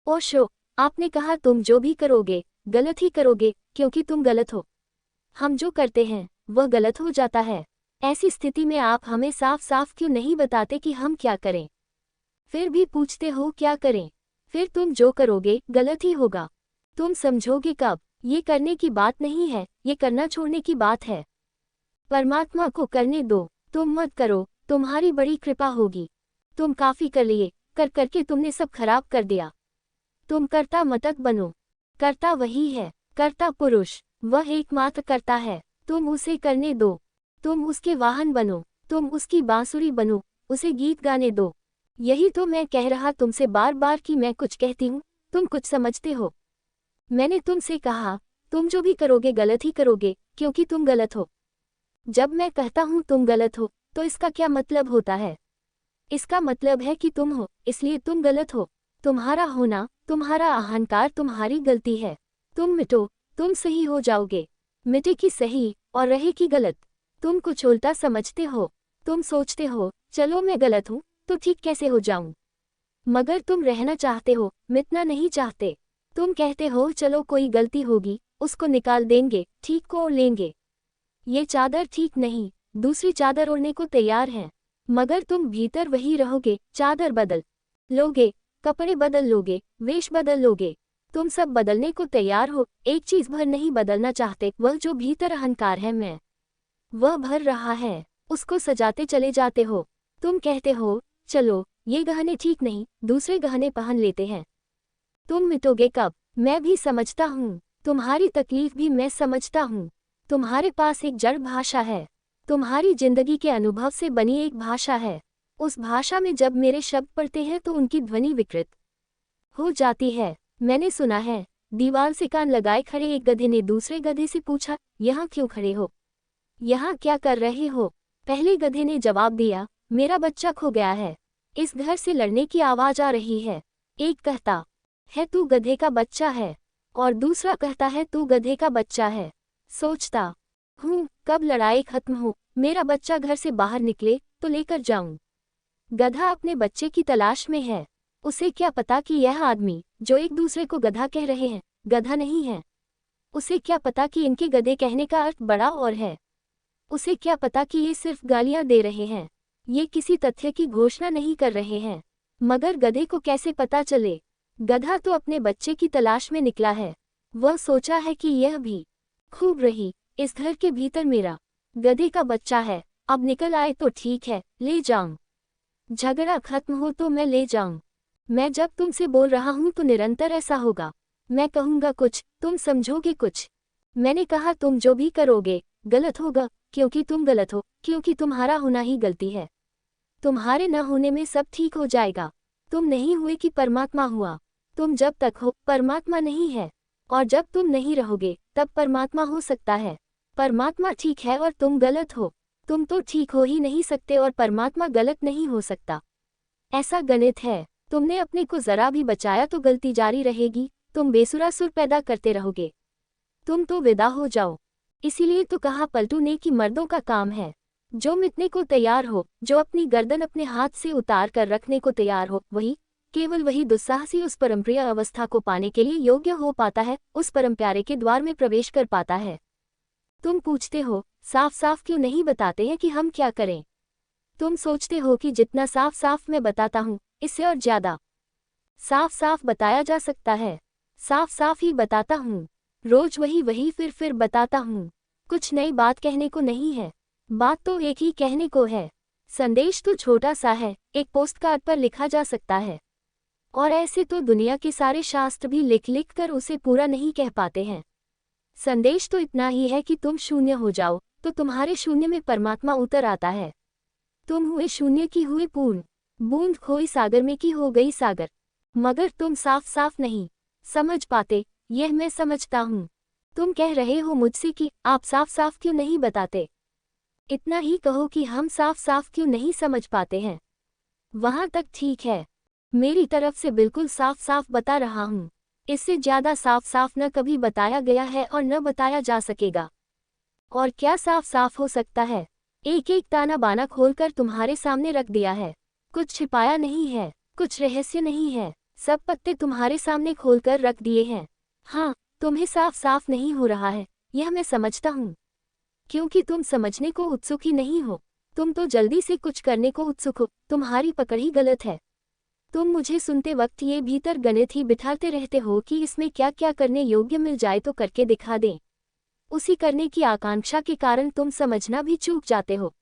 ओशो, आपने कहा तुम जो भी करोगे गलत ही करोगे क्योंकि तुम गलत हो। हम जो करते हैं वह गलत हो जाता है। ऐसी स्थिति में आप हमें साफ साफ क्यों नहीं बताते कि हम क्या करें? फिर भी पूछते हो क्या करें? फिर तुम जो करोगे गलत ही होगा। तुम समझोगे कब? ये करने की बात नहीं है, ये करना छोड़ने की बात है। परमात्मा को करने दो, तुम मत करो, तुम्हारी बड़ी कृपा होगी। तुम काफी कर लिए, कर करके तुमने सब खराब कर दिया। तुम कर्ता मतक बनो। कर्ता वही है, कर्ता पुरुष, वह एकमात्र कर्ता है। तुम उसे करने दो। तुम उसके वाहन बनो, तुम उसकी बांसुरी बनो, उसे गीत गाने दो। यही तो मैं कह रहा तुमसे बार बार कि मैं कुछ कहती हूँ, तुम कुछ समझते हो। मैंने तुमसे कहा, तुम जो भी करोगे गलत ही करोगे, क्योंकि तुम गलत हो। जब मैं कहता हूँ तुम गलत हो, तो इसका क्या मतलब होता है? इसका मतलब है कि तुम हो, इसलिए तुम गलत हो। तुम्हारा होना, तुम्हारा अहंकार तुम्हारी गलती है। तुम मिटो, तुम सही हो जाओगे। मिटे की सही और रहे की गलत। तुम कुछ उल्टा समझते हो। तुम सोचते हो, चलो मैं गलत हूँ, तो ठीक कैसे हो जाऊं? मगर तुम रहना चाहते हो, मिटना नहीं चाहते। तुम कहते हो चलो कोई गलती होगी, उसको निकाल देंगे, ठीक को ओढ़ लेंगे। ये चादर ठीक नहीं, दूसरी चादर ओढ़ने को तैयार हैं। मगर तुम भीतर वही रहोगे, चादर बदल लोगे, कपड़े बदल लोगे, वेश बदल लोगे। तुम सब बदलने को तैयार हो, एक चीज भर नहीं बदलना चाहते, वह जो भीतर अहंकार है मैं, वह भर रहा है, उसको सजाते चले जाते हो। तुम कहते हो, चलो ये गहने ठीक नहीं, दूसरे गहने पहन लेते हैं। तुम मिटोगे कब? मैं भी समझता हूँ, तुम्हारी तकलीफ भी मैं समझता हूँ। तुम्हारे पास एक जड़ भाषा है, तुम्हारी जिंदगी के अनुभव से बनी एक भाषा है। उस भाषा में जब मेरे शब्द पढ़ते हैं तो उनकी ध्वनि विकृत हो जाती है। मैंने सुना है, दीवार से कान लगाए खड़े एक गधे ने दूसरे गधे से पूछा, यहाँ क्यों खड़े हो? यहाँ क्या कर रहे हो? पहले गधे ने जवाब दिया, मेरा बच्चा खो गया है, इस घर से लड़ने की आवाज आ रही है। एक कहता है तू गधे का बच्चा है, और दूसरा कहता है तू गधे का बच्चा है। सोचता हूँ कब लड़ाई खत्म हो, मेरा बच्चा घर से बाहर निकले तो लेकर जाऊं। गधा अपने बच्चे की तलाश में है। उसे क्या पता कि यह आदमी जो एक दूसरे को गधा कह रहे हैं, गधा नहीं है। उसे क्या पता कि इनके गधे कहने का अर्थ बड़ा और है। उसे क्या पता कि ये सिर्फ गालियां दे रहे हैं, ये किसी तथ्य की घोषणा नहीं कर रहे हैं। मगर गधे को कैसे पता चले? गधा तो अपने बच्चे की तलाश में निकला है। वह सोचा है कि यह भी खूब रही, इस घर के भीतर मेरा गधे का बच्चा है, अब निकल आए तो ठीक है, ले जाऊं। झगड़ा खत्म हो तो मैं ले जाऊं। मैं जब तुमसे बोल रहा हूं तो निरंतर ऐसा होगा। मैं कहूंगा कुछ, तुम समझोगे कुछ। मैंने कहा तुम जो भी करोगे गलत होगा, क्योंकि तुम गलत हो, क्योंकि तुम्हारा होना ही गलती है। तुम्हारे न होने में सब ठीक हो जाएगा। तुम नहीं हुए कि परमात्मा हुआ। तुम जब तक हो परमात्मा नहीं है, और जब तुम नहीं रहोगे तब परमात्मा हो सकता है। परमात्मा ठीक है और तुम गलत हो। तुम तो ठीक हो ही नहीं सकते और परमात्मा गलत नहीं हो सकता। ऐसा गणित है। तुमने अपने को जरा भी बचाया तो गलती जारी रहेगी, तुम बेसुरा-सुर पैदा करते रहोगे। तुम तो विदा हो जाओ। इसीलिए तो कहा पलटू ने कि मर्दों का काम है। जो मिटने को तैयार हो, जो अपनी गर्दन अपने हाथ से उतार कर रखने को तैयार हो, वही, केवल वही दुस्साहसी उस परमप्रिय अवस्था को पाने के लिए योग्य हो पाता है, उस परम प्यारे के द्वार में प्रवेश कर पाता है। तुम पूछते हो, साफ साफ क्यों नहीं बताते हैं कि हम क्या करें? तुम सोचते हो कि जितना साफ साफ मैं बताता हूँ, इससे और ज्यादा साफ साफ बताया जा सकता है। साफ साफ ही बताता हूँ, रोज वही वही फिर बताता हूँ। कुछ नई बात कहने को नहीं है, बात तो एक ही कहने को है। संदेश तो छोटा सा है, एक पोस्टकार्ड पर लिखा जा सकता है, और ऐसे तो दुनिया के सारे शास्त्र भी लिख लिख कर उसे पूरा नहीं कह पाते हैं। संदेश तो इतना ही है कि तुम शून्य हो जाओ, तो तुम्हारे शून्य में परमात्मा उतर आता है। तुम हुए शून्य की हुए पूर्ण, बूंद खोई सागर में की हो गई सागर। मगर तुम साफ साफ नहीं समझ पाते, यह मैं समझता हूँ। तुम कह रहे हो मुझसे कि आप साफ साफ क्यों नहीं बताते। इतना ही कहो कि हम साफ साफ क्यों नहीं समझ पाते हैं। वहां तक ठीक है, मेरी तरफ से बिल्कुल साफ साफ बता रहा हूँ। इससे ज्यादा साफ साफ न कभी बताया गया है और न बताया जा सकेगा। और क्या साफ साफ हो सकता है? एक एक ताना बाना खोलकर तुम्हारे सामने रख दिया है। कुछ छिपाया नहीं है, कुछ रहस्य नहीं है, सब पत्ते तुम्हारे सामने खोलकर रख दिए हैं। हाँ, तुम्हें साफ साफ नहीं हो रहा है, यह मैं समझता हूँ, क्योंकि तुम समझने को उत्सुक ही नहीं हो। तुम तो जल्दी से कुछ करने को उत्सुक हो। तुम्हारी पकड़ ही गलत है। तुम मुझे सुनते वक्त ये भीतर गणित ही बिठाते रहते हो कि इसमें क्या क्या करने योग्य मिल जाए तो करके दिखा दें। उसी करने की आकांक्षा के कारण तुम समझना भी चूक जाते हो।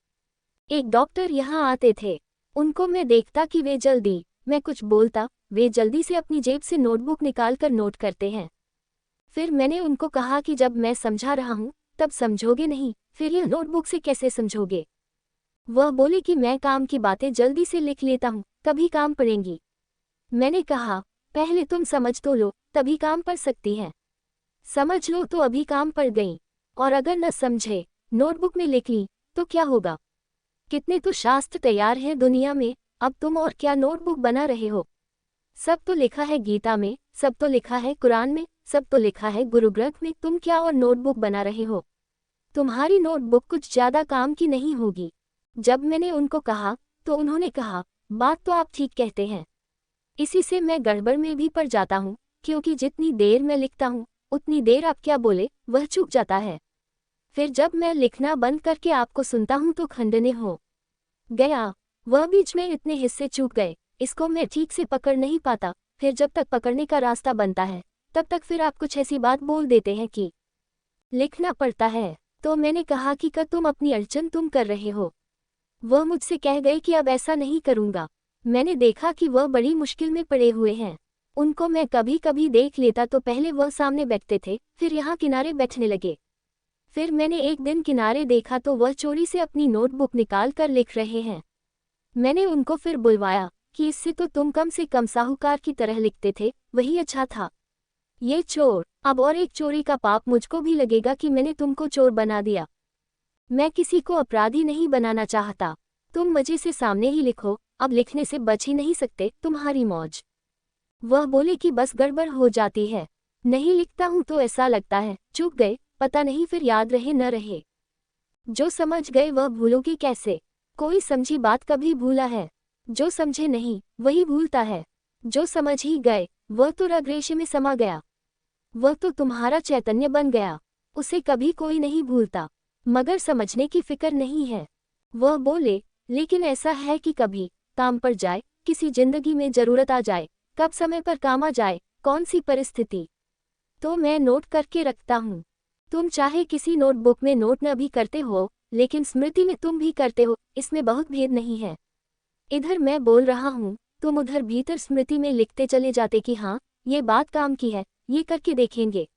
एक डॉक्टर यहाँ आते थे, उनको मैं देखता कि वे जल्दी, मैं कुछ बोलता, वे जल्दी से अपनी जेब से नोटबुक निकालकर नोट करते हैं। फिर मैंने उनको कहा कि जब मैं समझा रहा हूँ तब समझोगे नहीं, फिर यह नोटबुक से कैसे समझोगे। वह बोले कि मैं काम की बातें जल्दी से लिख लेता हूँ, कभी काम पड़ेंगी। मैंने कहा, पहले तुम समझ तो लो, तभी काम पड़ सकती है। समझ लो तो अभी काम पड़ गई, और अगर न समझे, नोटबुक में लिख ली, तो क्या होगा। कितने तो शास्त्र तैयार हैं दुनिया में, अब तुम और क्या नोटबुक बना रहे हो। सब तो लिखा है गीता में, सब तो लिखा है कुरान में, सब तो लिखा है गुरु ग्रंथ में, तुम क्या और नोटबुक बना रहे हो। तुम्हारी नोटबुक कुछ ज्यादा काम की नहीं होगी। जब मैंने उनको कहा तो उन्होंने कहा, बात तो आप ठीक कहते हैं। इसी से मैं गड़बड़ में भी पड़ जाता हूँ, क्योंकि जितनी देर मैं लिखता हूँ उतनी देर आप क्या बोले वह चूक जाता है। फिर जब मैं लिखना बंद करके आपको सुनता हूँ तो खंडने हो गया। वह बीच में इतने हिस्से चूक गए, इसको मैं ठीक से पकड़ नहीं पाता। फिर जब तक पकड़ने का रास्ता बनता है तब तक फिर आप कुछ ऐसी बात बोल देते हैं कि लिखना पड़ता है। तो मैंने कहा कि तुम अपनी अड़चन तुम कर रहे हो। वह मुझसे कह गए कि अब ऐसा नहीं करूँगा। मैंने देखा कि वह बड़ी मुश्किल में पड़े हुए हैं। उनको मैं कभी कभी देख लेता तो पहले वह सामने बैठते थे, फिर यहाँ किनारे बैठने लगे। फिर मैंने एक दिन किनारे देखा तो वह चोरी से अपनी नोटबुक निकाल कर लिख रहे हैं। मैंने उनको फिर बुलवाया कि इससे तो तुम कम से कम साहूकार की तरह लिखते थे, वही अच्छा था। ये चोर, अब और एक चोरी का पाप मुझको भी लगेगा कि मैंने तुमको चोर बना दिया। मैं किसी को अपराधी नहीं बनाना चाहता। तुम मजे से सामने ही लिखो, अब लिखने से बच ही नहीं सकते, तुम्हारी मौज। वह बोले कि बस गड़बड़ हो जाती है, नहीं लिखता हूं तो ऐसा लगता है चूक गए, पता नहीं फिर याद रहे न रहे। जो समझ गए वह भूलोगे कैसे। कोई समझी बात कभी भूला है, जो समझे नहीं वही भूलता है। जो समझ ही गए वह तो रगरेशे में समा गया, वह तो तुम्हारा चैतन्य बन गया, उसे कभी कोई नहीं भूलता। मगर समझने की फिक्र नहीं है। वह बोले, लेकिन ऐसा है कि कभी काम पड़ जाए, किसी जिंदगी में जरूरत आ जाए, कब समय पर काम आ जाए, कौन सी परिस्थिति, तो मैं नोट करके रखता हूँ। तुम चाहे किसी नोटबुक में नोट न भी करते हो, लेकिन स्मृति में तुम भी करते हो, इसमें बहुत भेद नहीं है। इधर मैं बोल रहा हूँ, तुम उधर भीतर स्मृति में लिखते चले जाते कि हाँ ये बात काम की है, ये करके देखेंगे।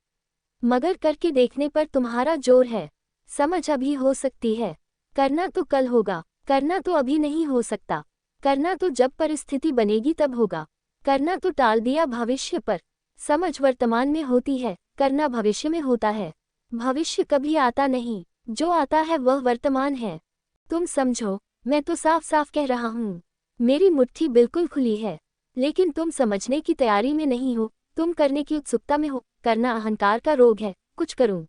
मगर करके देखने पर तुम्हारा जोर है, समझ अभी हो सकती है, करना तो कल होगा, करना तो अभी नहीं हो सकता, करना तो जब परिस्थिति बनेगी तब होगा, करना तो टाल दिया भविष्य पर। समझ वर्तमान में होती है, करना भविष्य में होता है। भविष्य कभी आता नहीं, जो आता है वह वर्तमान है। तुम समझो, मैं तो साफ साफ कह रहा हूँ, मेरी मुट्ठी बिल्कुल खुली है, लेकिन तुम समझने की तैयारी में नहीं हो, तुम करने की उत्सुकता में हो। करना अहंकार का रोग है, कुछ करूं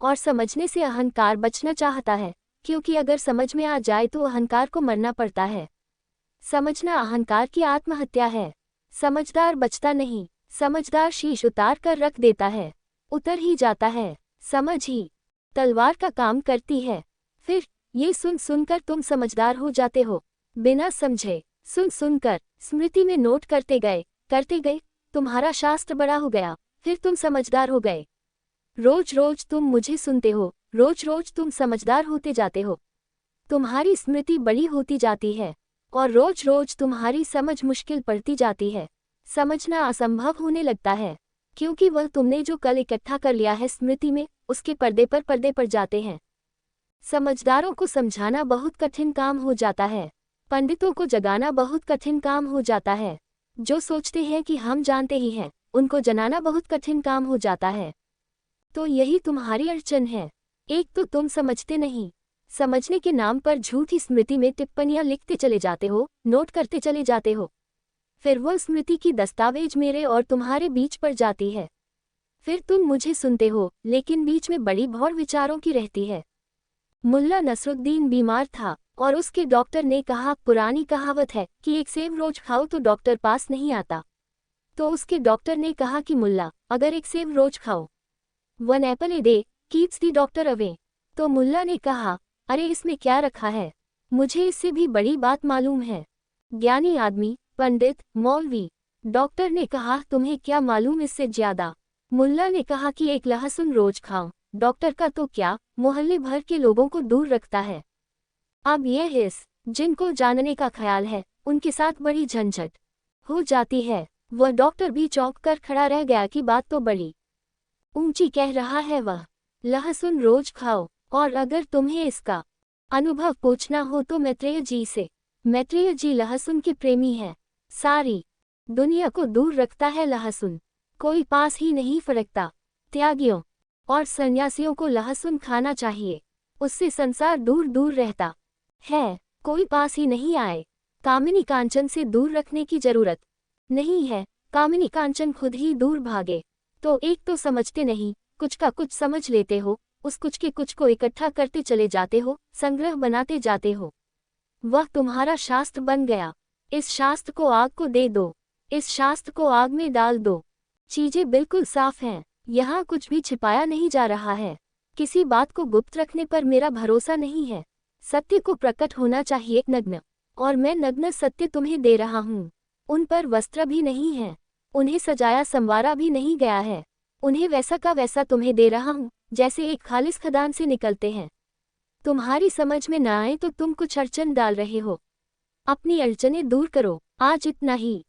और समझने से अहंकार बचना चाहता है, क्योंकि अगर समझ में आ जाए तो अहंकार को मरना पड़ता है। समझना अहंकार की आत्महत्या है। समझदार बचता नहीं, समझदार शीश उतार कर रख देता है, उतर ही जाता है। समझ ही तलवार का काम करती है। फिर ये सुन सुनकर तुम समझदार हो जाते हो, बिना समझे सुन सुनकर स्मृति में नोट करते गए, तुम्हारा शास्त्र बड़ा हो गया, फिर तुम समझदार हो गए। रोज रोज तुम मुझे सुनते हो, रोज रोज तुम समझदार होते जाते हो, तुम्हारी स्मृति बड़ी होती जाती है, और रोज रोज तुम्हारी समझ मुश्किल पड़ती जाती है। समझना असंभव होने लगता है, क्योंकि वह तुमने जो कल इकट्ठा कर लिया है स्मृति में, उसके पर्दे पड़ जाते हैं। समझदारों को समझाना बहुत कठिन काम हो जाता है, पंडितों को जगाना बहुत कठिन काम हो जाता है। जो सोचते हैं कि हम जानते ही हैं, उनको जनाना बहुत कठिन काम हो जाता है। तो यही तुम्हारी अड़चन है। एक तो तुम समझते नहीं, समझने के नाम पर झूठी स्मृति में टिप्पणियां लिखते चले जाते हो, नोट करते चले जाते हो। फिर वह स्मृति की दस्तावेज मेरे और तुम्हारे बीच पड़ जाती है। फिर तुम मुझे सुनते हो, लेकिन बीच में बड़ी भौर विचारों की रहती है। मुल्ला नसरुद्दीन बीमार था और उसके डॉक्टर ने कहा, पुरानी कहावत है कि एक सेब रोज खाओ तो डॉक्टर पास नहीं आता। तो उसके डॉक्टर ने कहा कि मुल्ला, अगर एक सेब रोज खाओ, 1 Apple a day keeps the doctor away. तो मुल्ला ने कहा, अरे इसमें क्या रखा है, मुझे इससे भी बड़ी बात मालूम है। ज्ञानी आदमी, पंडित, मौलवी। डॉक्टर ने कहा, तुम्हें क्या मालूम इससे ज्यादा। मुल्ला ने कहा कि एक लहसुन रोज खाओ, डॉक्टर का तो क्या, मोहल्ले भर के लोगों को दूर रखता है। अब यह हिस्स जिनको जानने का ख्याल है, उनके साथ बड़ी झंझट हो जाती है। वह डॉक्टर भी चौंक कर खड़ा रह गया कि बात तो बड़ी ऊंची कह रहा है वह। लहसुन रोज खाओ, और अगर तुम्हें इसका अनुभव पूछना हो तो मैत्रेय जी से। मैत्रेय जी लहसुन के प्रेमी हैं। सारी दुनिया को दूर रखता है लहसुन, कोई पास ही नहीं फरकता। त्यागियों और सन्यासियों को लहसुन खाना चाहिए, उससे संसार दूर दूर रहता है, कोई पास ही नहीं आए। कामिनी कांचन से दूर रखने की जरूरत नहीं है, कामिनी कांचन खुद ही दूर भागे। तो एक तो समझते नहीं, कुछ का कुछ समझ लेते हो, उस कुछ के कुछ को इकट्ठा करते चले जाते हो, संग्रह बनाते जाते हो। वह तुम्हारा शास्त्र बन गया। इस शास्त्र को आग को दे दो, इस शास्त्र को आग में डाल दो। चीजें बिल्कुल साफ हैं, यहाँ कुछ भी छिपाया नहीं जा रहा है। किसी बात को गुप्त रखने पर मेरा भरोसा नहीं है। सत्य को प्रकट होना चाहिए नग्न, और मैं नग्न सत्य तुम्हें दे रहा हूँ। उन पर वस्त्र भी नहीं है, उन्हें सजाया संवारा भी नहीं गया है, उन्हें वैसा का वैसा तुम्हें दे रहा हूँ जैसे एक खालिस खदान से निकलते हैं। तुम्हारी समझ में न आए तो तुम कुछ अड़चन डाल रहे हो, अपनी अड़चनें दूर करो। आज इतना ही।